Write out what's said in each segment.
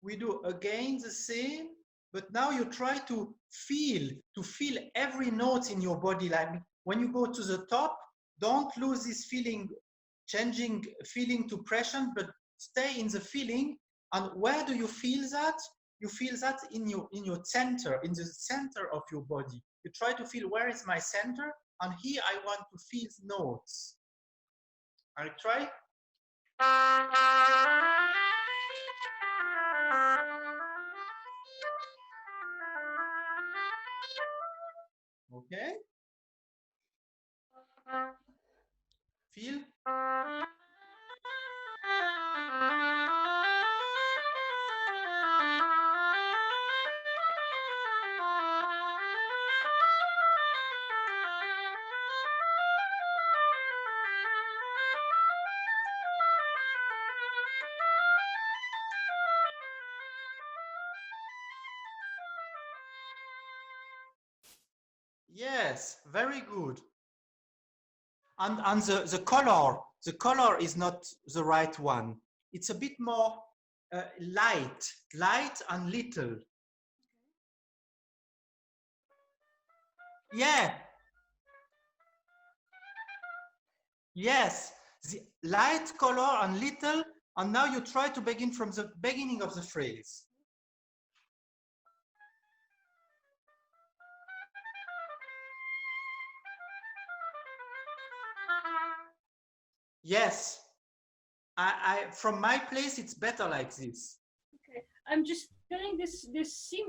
we do again the same, but now you try to feel every note in your body. Like when you go to the top, don't lose this feeling, changing feeling to pressure, but stay in the feeling. And where do you feel that? You feel that in your center, in the center of your body. You try to feel, where is my center? And here I want to feel notes. I try. Okay. Feel. Yes, very good. And the color is not the right one. It's a bit more light and little. Yeah. Yes, the light, color, and little. And now you try to begin from the beginning of the phrase. Yes, I from my place it's better like this. Okay, I'm just feeling this C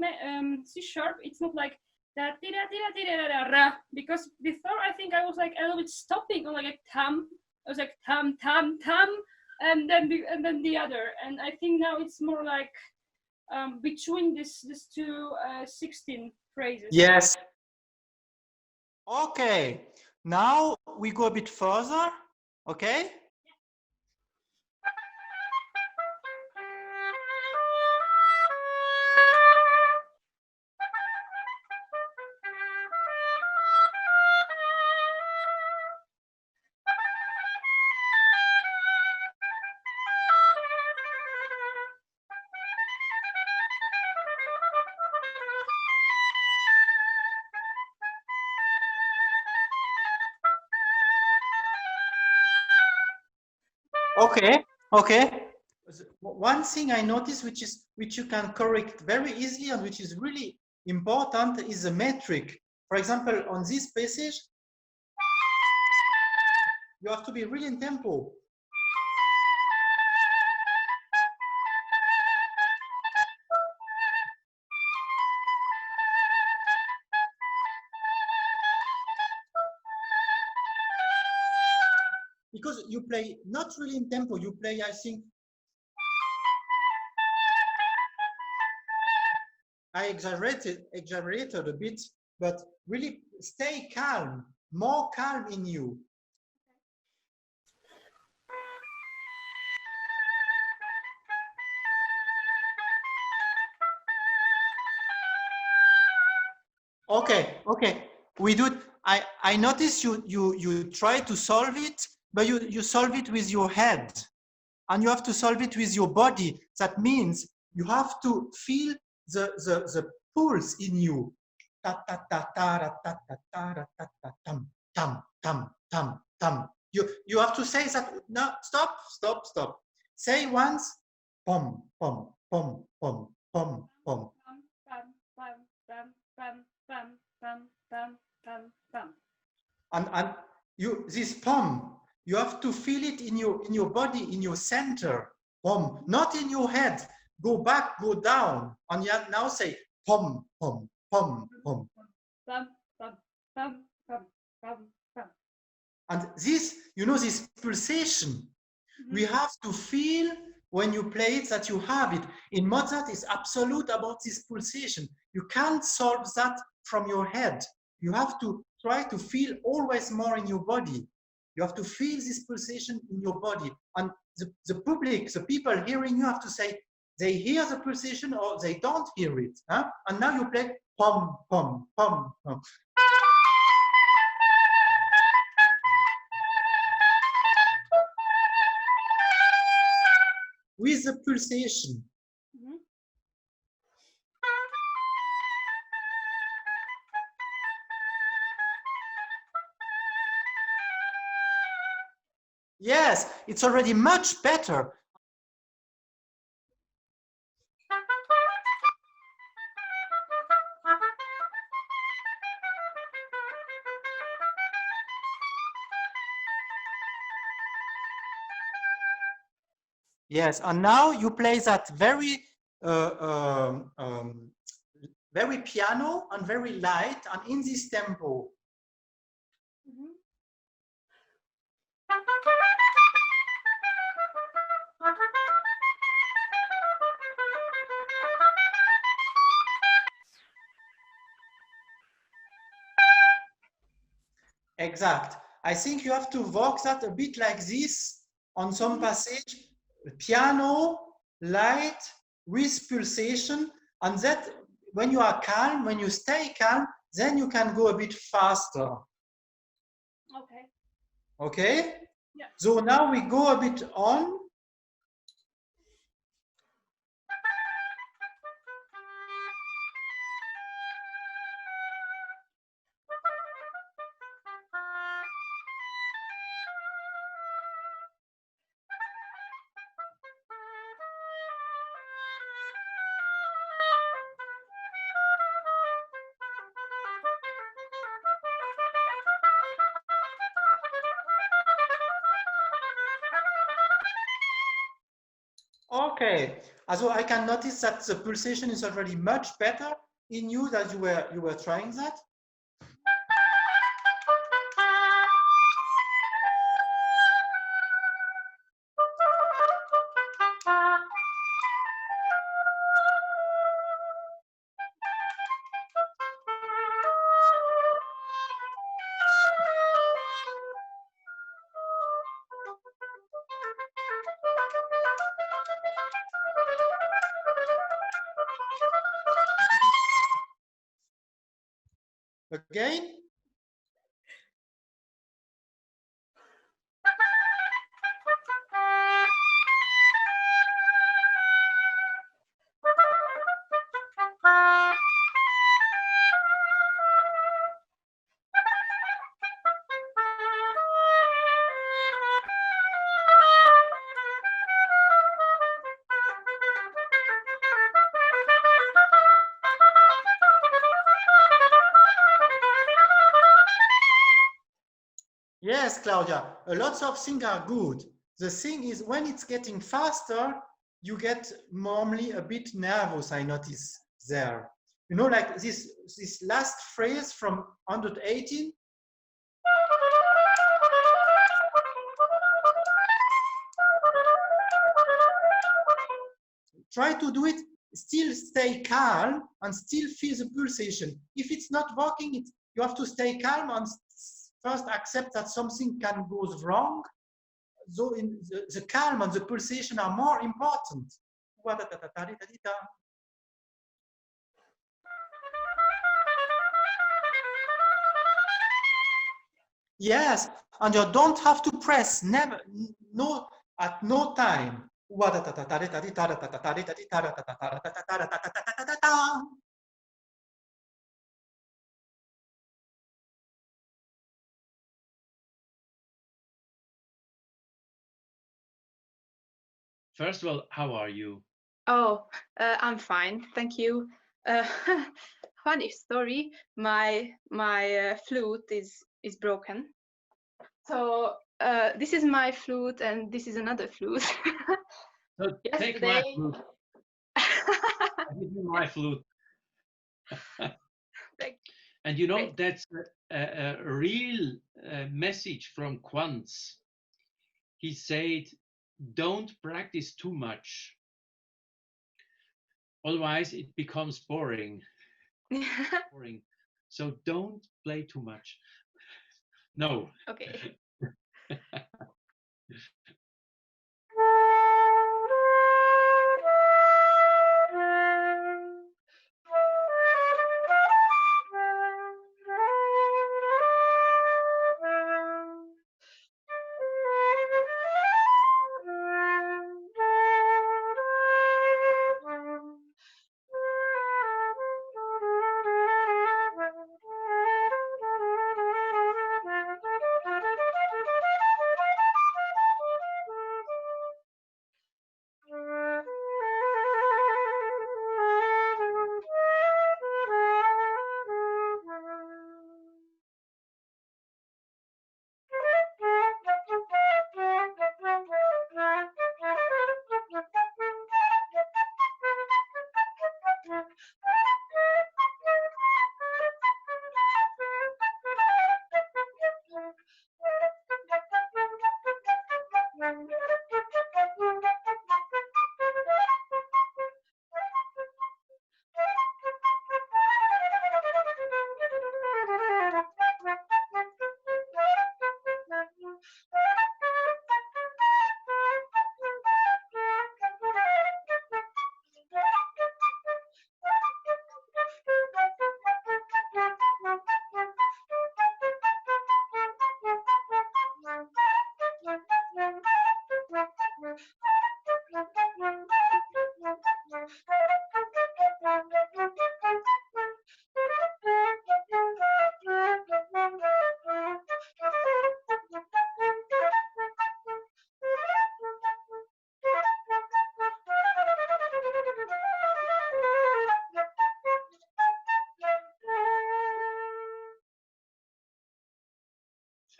sharp. It's not like da da da da da da, because before I think I was like a little bit stopping on like a tam. I was like tam tam tam, and then the other. And I think now it's more like between this two 16 phrases. Yes. Okay. Now we go a bit further. Okay. Okay, okay. One thing I noticed, which you can correct very easily and which is really important, is the metric. For example, on this passage, you have to be really in tempo. Because you play not really in tempo, you play, I think, I exaggerated a bit, but really stay calm, more calm in you. Okay, okay. We do it. I notice you try to solve it, but you solve it with your head, and you have to solve it with your body. That means you have to feel the pulse in you. Ta ta ta ta ta ta ta ta ta tam tam tam tam tam. You have to say that. No, stop, stop, stop. Say once. Pom pom pom pom pom pom. And you, this pom, you have to feel it in your body, in your center. Pom, not in your head. Go back, go down. And you now say pom pom pom pom. And this, you know, this pulsation, we have to feel when you play it that you have it. In Mozart, it's absolute about this pulsation. You can't solve that from your head. You have to try to feel always more in your body. You have to feel this pulsation in your body. And the public, the people hearing you have to say, they hear the pulsation or they don't hear it. Huh? And now you play pom, pom, pom, pom. With the pulsation. Yes, it's already much better. Yes, and now you play that very very piano and very light and in this tempo. Mhm. Exact. I think you have to work that a bit like this on some passage, piano, light, with pulsation, and that when you are calm, when you stay calm, then you can go a bit faster. Okay. Okay? Yeah. So now we go a bit on. Okay, so I can notice that the pulsation is already much better in you that you were trying that. Again. Yes, Claudia, a lot of things are good. The thing is, when it's getting faster, you get normally a bit nervous, I notice there. You know, like this last phrase from 118. Try to do it, still stay calm and still feel the pulsation. If it's not working, you have to stay calm and first accept that something can go wrong. So in the calm and the pulsation are more important. Yes, and you don't have to press, never, no, at no time. First of all, how are you? Oh, I'm fine, thank you. Funny story. My flute is broken. So this is my flute, and this is another flute. So take my flute. I give you my flute. And you know, Great. that's a real message from Quantz. He said, don't practice too much. Otherwise, it becomes boring. Boring. So don't play too much. No. Okay.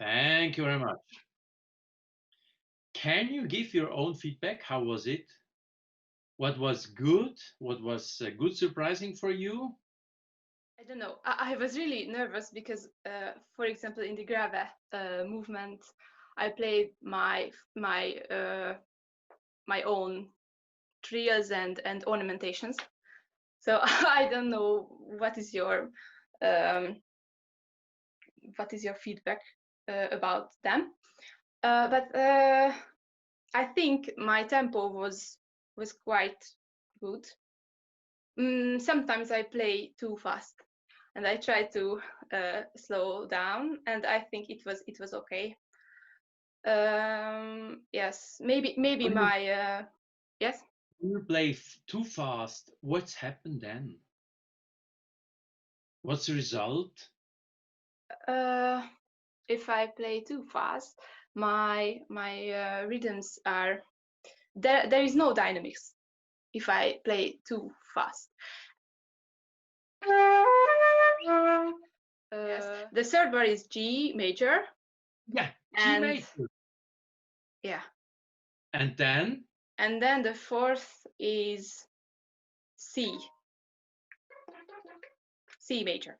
Thank you very much. Can you give your own feedback? How was it? What was good? What was good surprising for you? I don't know. I was really nervous because, for example, in the grave movement, I played my own trills and ornamentations. So I don't know what is your feedback about them. But I think my tempo was quite good. Sometimes I play too fast, and I try to slow down, and I think it was okay. Yes, maybe my yes. When you play too fast, what's happened then? What's the result? If I play too fast, my rhythms are there is no dynamics if I play too fast. Yes. The third bar is G major. Yeah, G And major. yeah. And then? And then the fourth is C. C major.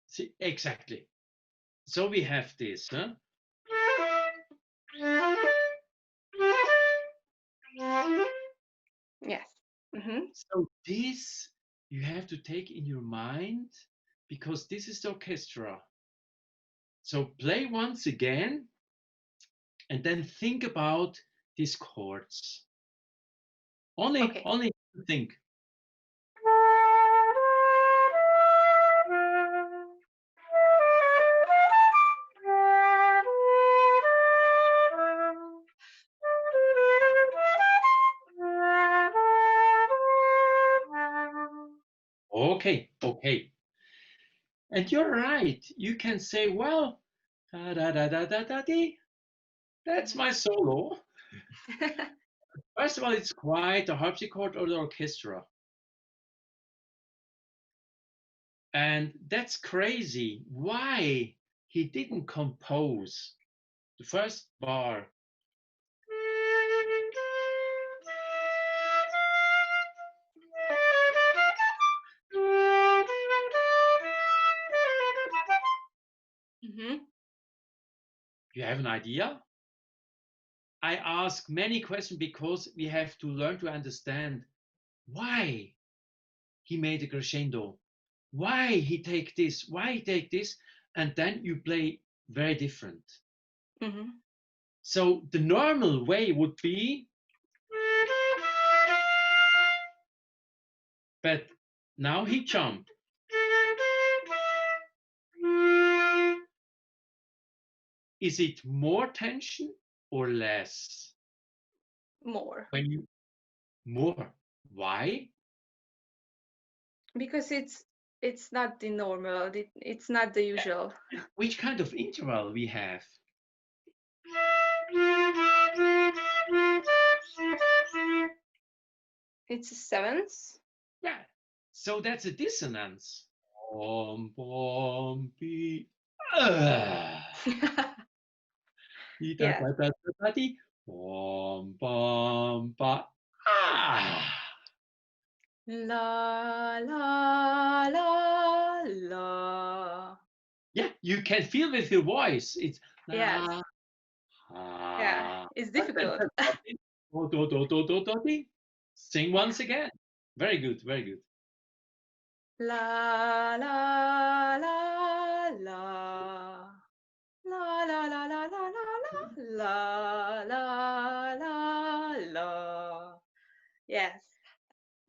See, exactly. So we have this, huh? Yes. Mm-hmm. So this you have to take in your mind because this is the orchestra. So play once again and then think about these chords. Only think. Okay, okay. And you're right. You can say, well, da da da da da da dee. That's my solo. First of all, it's quite a harpsichord or the orchestra. And that's crazy. Why he didn't compose the first bar? Mm-hmm. You have an idea? I ask many questions because we have to learn to understand why he made a crescendo, why he take this, why he take this, and then you play very different. Mm-hmm. So the normal way would be, but now he jumped. Is it more tension or less? More. When you more, why? Because it's not the normal. It's not the usual. Which kind of interval we have? It's a seventh. Yeah. So that's a dissonance. Bom, bom, be. Yeah. Bom, bom, ba. Ah. La la la la. Yeah, you can feel with your voice. It's Yes. Yeah, it's difficult. Sing once again. Very good, very good. La la la la. La la la la la la la la la la. Yes.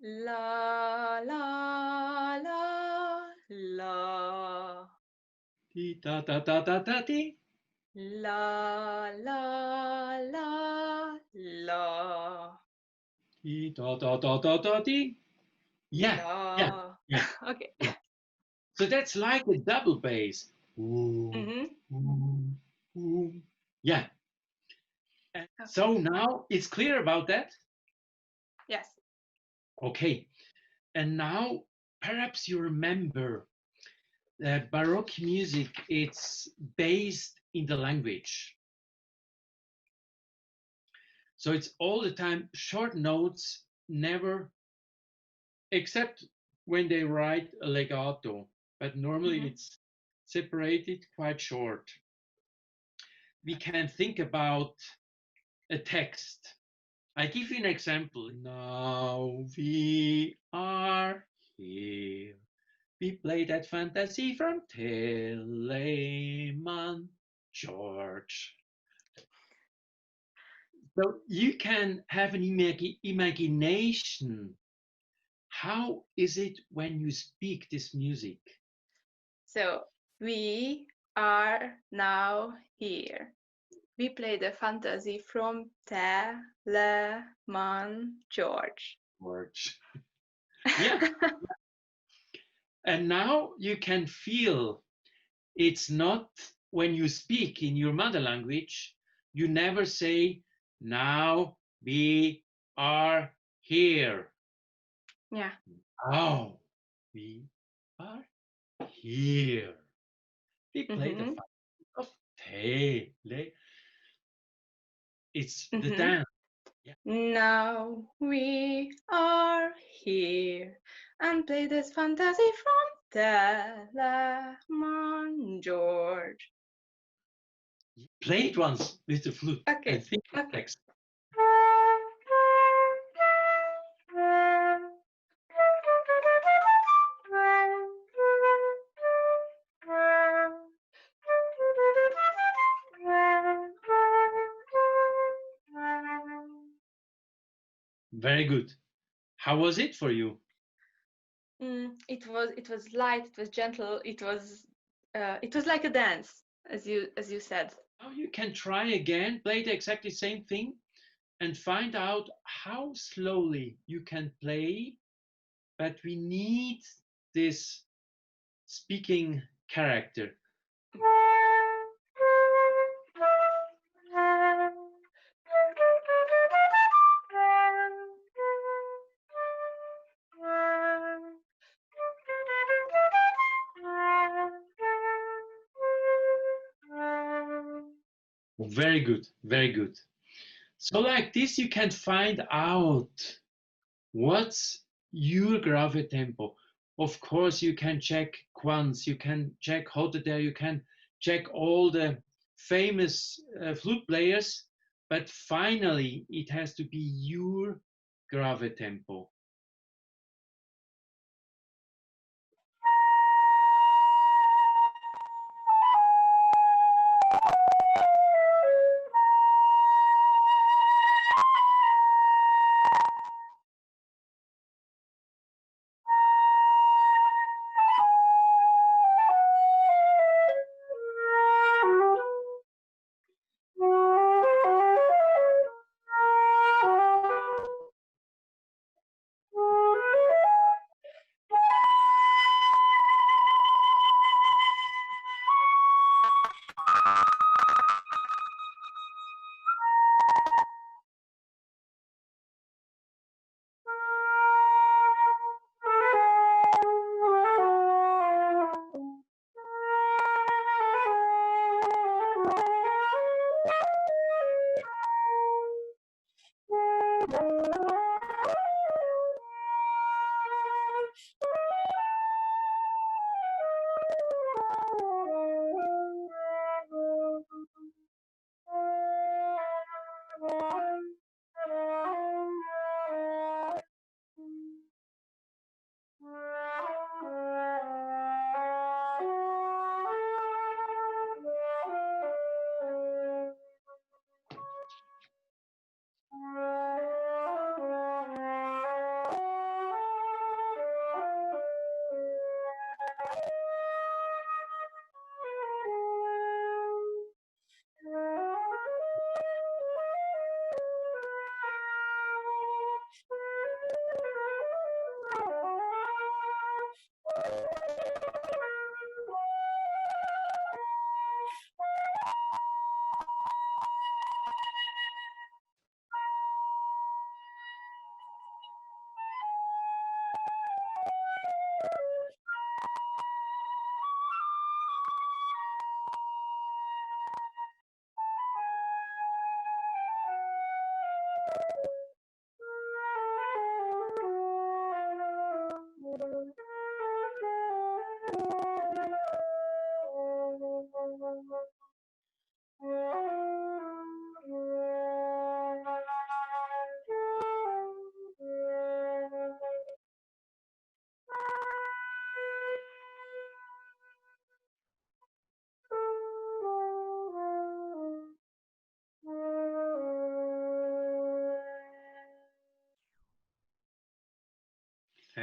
La la la la. Dee da da da da da dee. La la la la. Dee da da da da da dee. Yeah, yeah, La. yeah. Okay. Yeah. So that's like a double bass. Ooh, Mm-hmm. ooh, ooh. Yeah. And so now it's clear about that? Yes. Okay. And now perhaps you remember that Baroque music, it's based in the language. So it's all the time short notes, never, except when they write a legato, but normally it's separated quite short. We can think about a text. I give you an example. Now we are here. We play that fantasy from Telemann George. So you can have an imagination. How is it when you speak this music? So we are now here. We play the fantasy from Telemann George. Yeah. And now you can feel it's not when you speak in your mother language, you never say, now we are here. Yeah. Now we are here. We play the fantasy of Tele. It's the dance. Yeah. Now we are here and play this fantasy from Telemann George. Play it once with the flute. Okay. And think of text. Very good. How was it for you? It was light. It was gentle. It was like a dance, as you said. Now you can try again, play the exactly same thing, and find out how slowly you can play. But we need this speaking character. Very good, very good. So like this, you can find out what's your grave tempo. Of course, you can check Quantz, you can check Hoteter, you can check all the famous flute players, but finally, it has to be your grave tempo.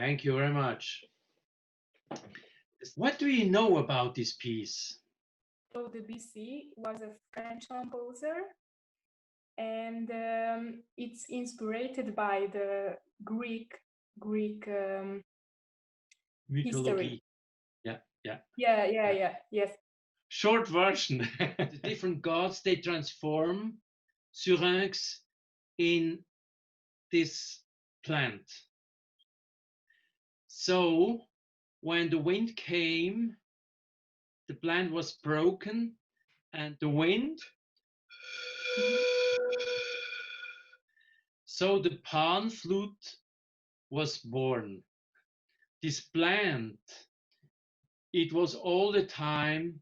Thank you very much. What do you know about this piece? So Debussy was a French composer, and it's inspired by the Greek history. Yes. Short version. The different gods, they transform syrinx in this plant. So when the wind came, the plant was broken, and the wind. So the pan flute was born. This plant, it was all the time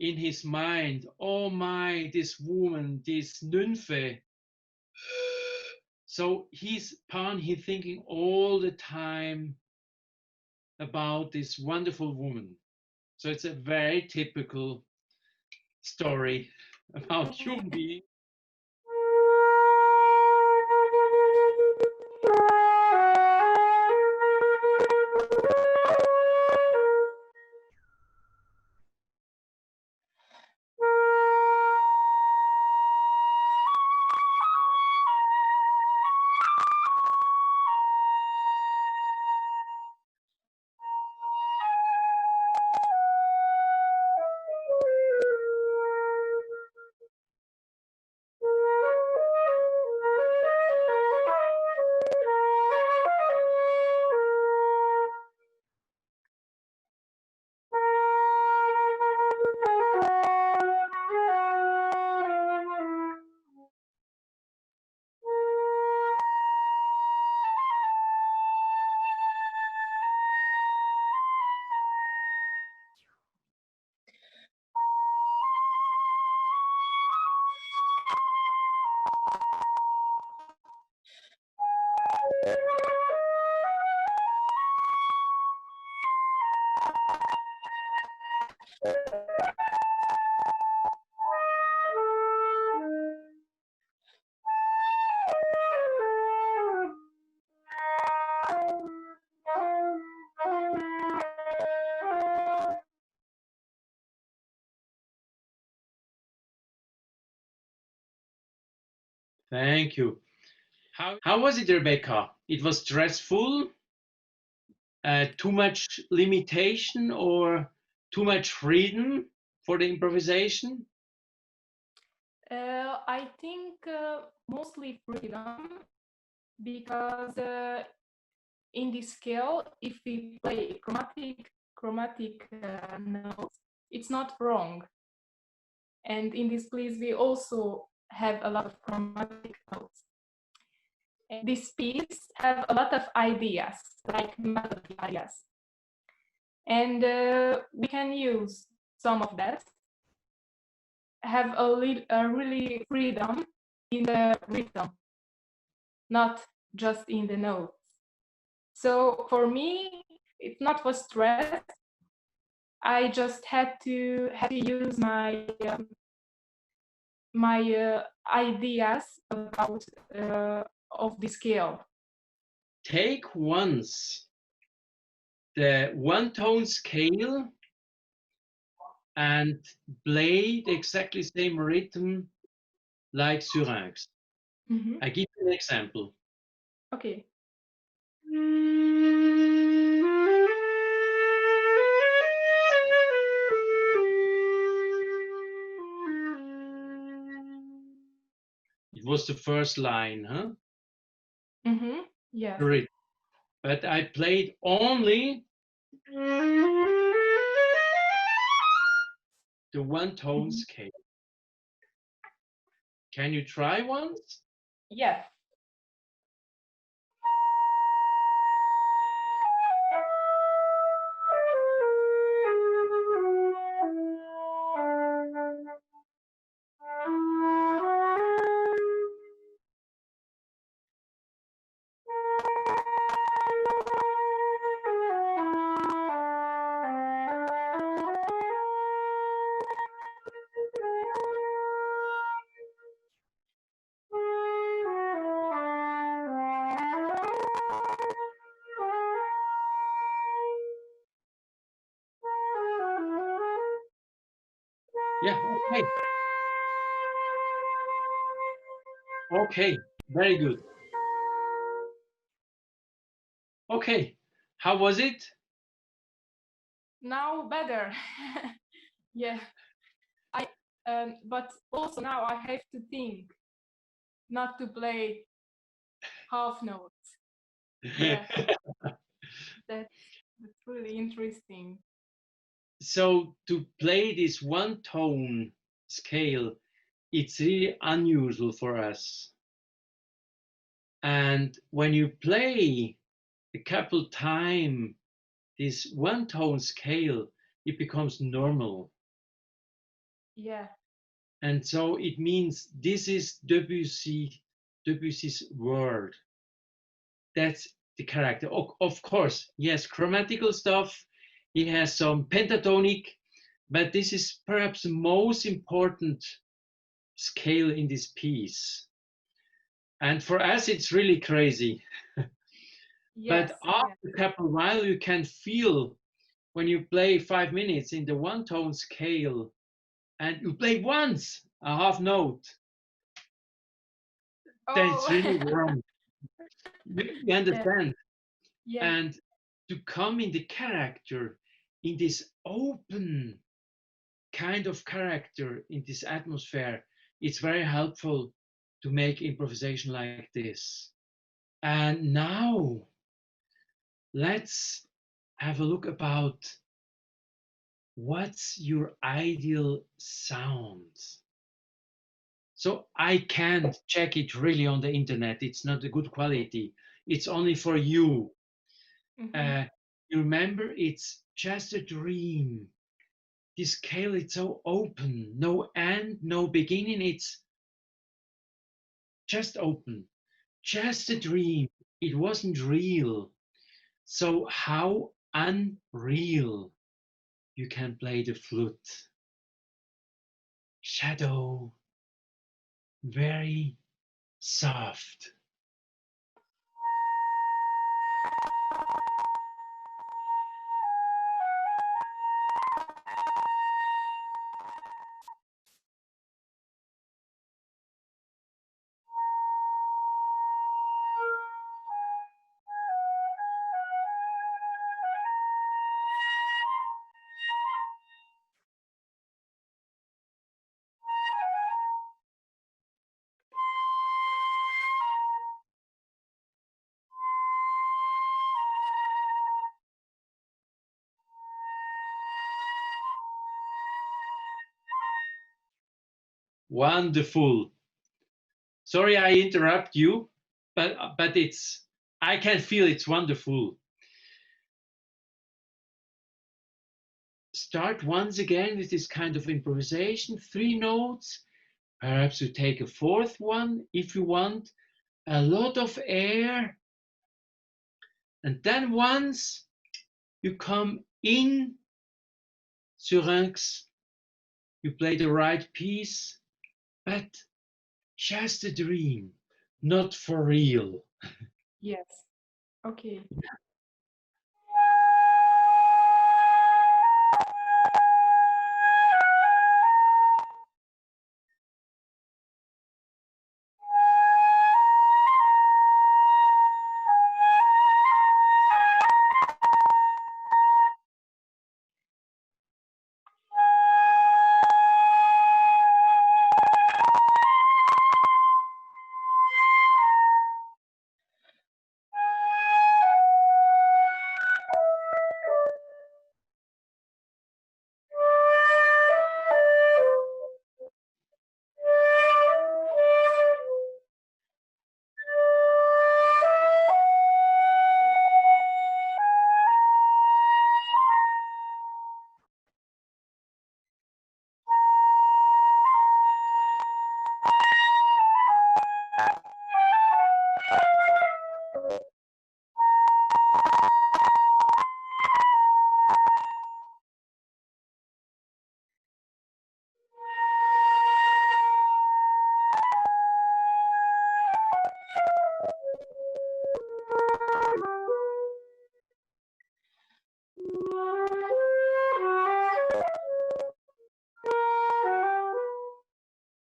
in his mind. Oh my, this woman, this nymphe. So he's thinking all the time about this wonderful woman. So it's a very typical story about human beings. Thank you. How was it, Rebeka? It was stressful, too much limitation, or too much freedom for the improvisation? I think mostly freedom, because in this scale, if we play chromatic notes, it's not wrong. And in this piece, we also have a lot of chromatic notes. And this piece have a lot of ideas, like melody ideas. And we can use some of that, have a really freedom in the rhythm, not just in the notes. So for me, it's not for stress. I just had to use my ideas about of the scale. Take once the one-tone scale and play the exactly same rhythm like syrinx. Mm-hmm. I give you an example. Okay. It was the first line, huh? Mm-hmm. Yeah. Great. But I played only the one-tone scale. Can you try once? Yeah. Yeah, okay. Okay, very good. Okay, how was it? Now better. Yeah. But also now I have to think not to play half notes. Yeah. That's really interesting. So to play this one tone scale, it's really unusual for us. And when you play a couple times this one tone scale, it becomes normal. Yeah. And so it means this is Debussy's world. That's the character. Of course, yes, chromatical stuff. He has some pentatonic, but this is perhaps the most important scale in this piece. And for us, it's really crazy. Yes, But after a couple while, you can feel when you play 5 minutes in the one tone scale and you play once a half note, then it's really wrong. You understand? Yeah. And to come in the character, in this open kind of character, in this atmosphere, it's very helpful to make improvisation like this. And now let's have a look about what's your ideal sound. So I can't check it really on the internet. It's not a good quality. It's only for you. You remember, it's just a dream. This scale, it's so open, no end, no beginning. It's just open, just a dream. It wasn't real. So how unreal you can play the flute. Shadow, very soft. Wonderful. Sorry I interrupt you, but it's, I can feel it's wonderful. Start once again with this kind of improvisation, 3 notes. Perhaps you take a 4th one if you want, a lot of air. And then once you come in Syrinx, you play the right piece, but just a dream, not for real. Yes. Okay.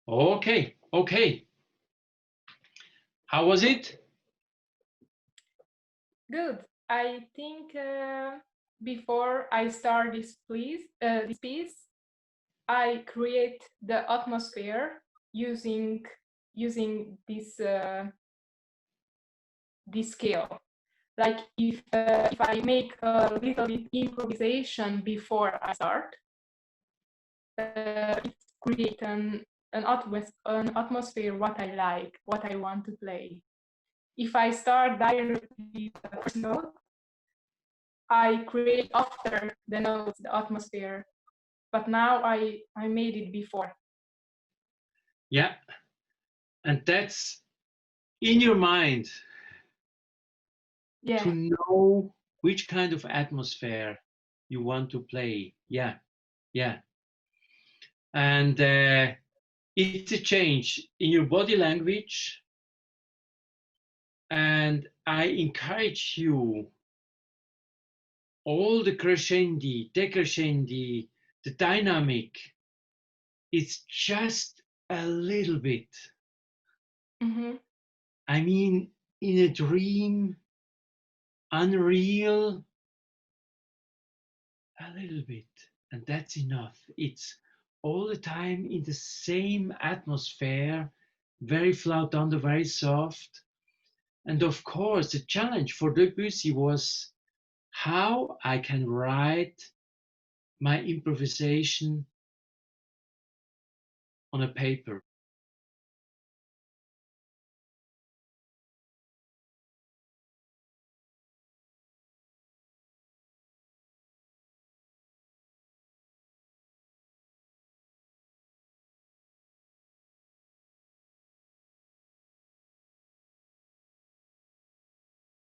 Okay, okay. How was it? Good. I think before I start this piece, I create the atmosphere using this this scale. Like if I make a little bit improvisation before I start, it creates an atmosphere what I like, what I want to play. If I start directly with the first note, I create after the notes the atmosphere. But now I made it before. Yeah, and that's in your mind. Yeah. To know which kind of atmosphere you want to play. Yeah, yeah. And it's a change in your body language. And I encourage you, all the crescendi, decrescendi, the dynamic, it's just a little bit. Mm-hmm. I mean, in a dream, unreal, a little bit, and that's enough. It's all the time in the same atmosphere, very flat under, very soft. And of course, the challenge for Debussy was how I can write my improvisation on a paper.